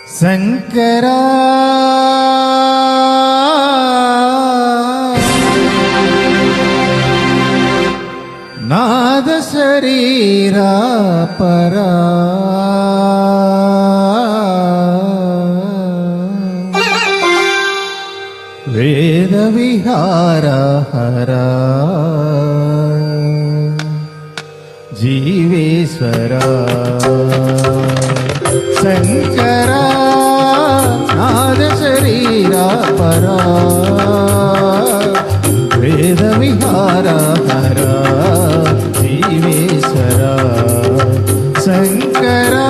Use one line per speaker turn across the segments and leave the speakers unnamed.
சங்கரா நாத சரீரா பரா வேத விஹாரா ஹரா ஜீவேஸ்வரா சங்கரா நாத சரீரா பரா வேத விஹாரா ஹரா ஜீவேஸ்வரா சங்கரா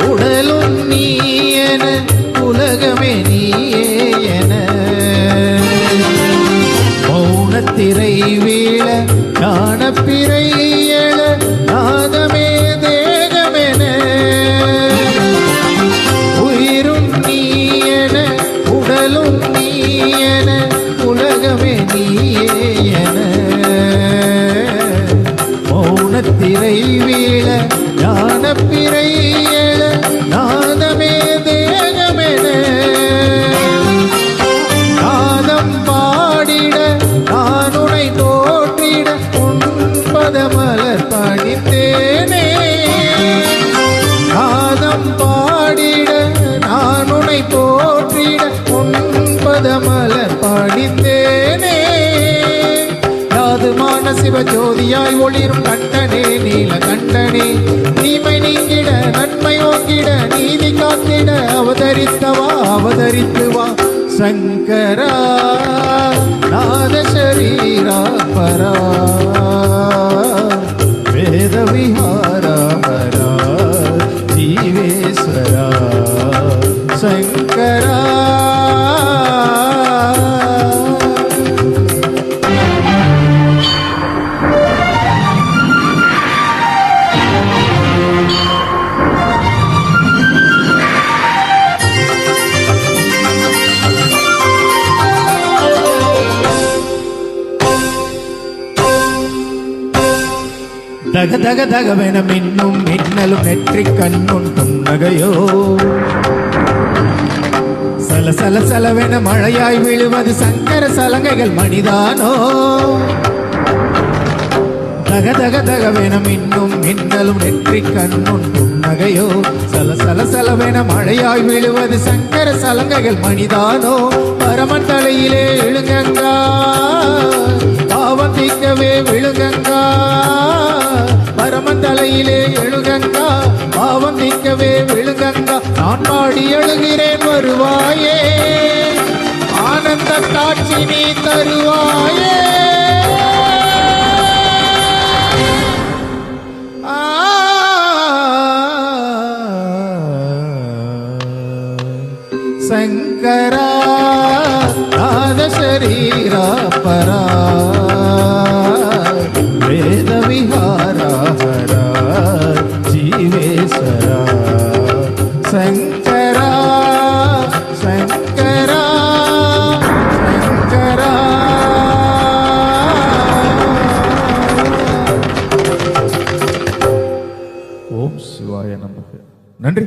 உடலும் நீயன உலகமே நீயே என மௌனத்திரை வீழ ஞானப்பிறை எழ நாதமே தேகமென உயிரும் நீயன உடலும் நீயன உலகமே நீயே என மௌனத்திரை வீழ ஞானப்பிறை நாதமே தேகமென நாதம் பாடிட நானுனை தோற்றிட உன்பத மலர் பணித்தேனே நாதம் பாடிட நானுனை தோற்றிட உன்பத மலர் பணித்தேனே யாதுமான சிவஜோதியாய் ஒளிரும் கண்டனே நீல கண்டனே தீமை நீங்கிட நன்மை ஓங்கிட நீதி காத்திட அவதரித்தவா அவதரித்து வா சங்கரா நாத சரீரா பரா வேத விஹாரா ஹரா ஜீவேஸ்வரா சங்கரா தக தக தகவென மின்னும் மின்னலும் நெற்றி கண்ணும் புன்னகையோ சல சல சலவென மழையாய் விழுவது சங்கர சலங்கைகள் மணிதானோ தக தக தகவென மின்னும் மின்னலும் நெற்றி கண்ணும் புன்னகையோ சல சல சலவென மழையாய் விழுவது சங்கர சலங்கைகள் மணிதானோ பரமன் தலையிலே எழுங்கங்கா பாவம் தீக்கவே விழுங்கங்கா பரமன் தலையிலே எழுகங்கா பாவம் நீக்கவே விழுகங்கா நான் பாடி எழுகிறேன் வருவாயே ஆனந்த காட்சி நீ தருவாயே சங்கரா நாத சரீரா பரா வேத விஹாரா ஹரா ஜீவேஸ்வரா சங்கரா சங்கரா சங்கரா ஓம் சிவாய நமக. நன்றி.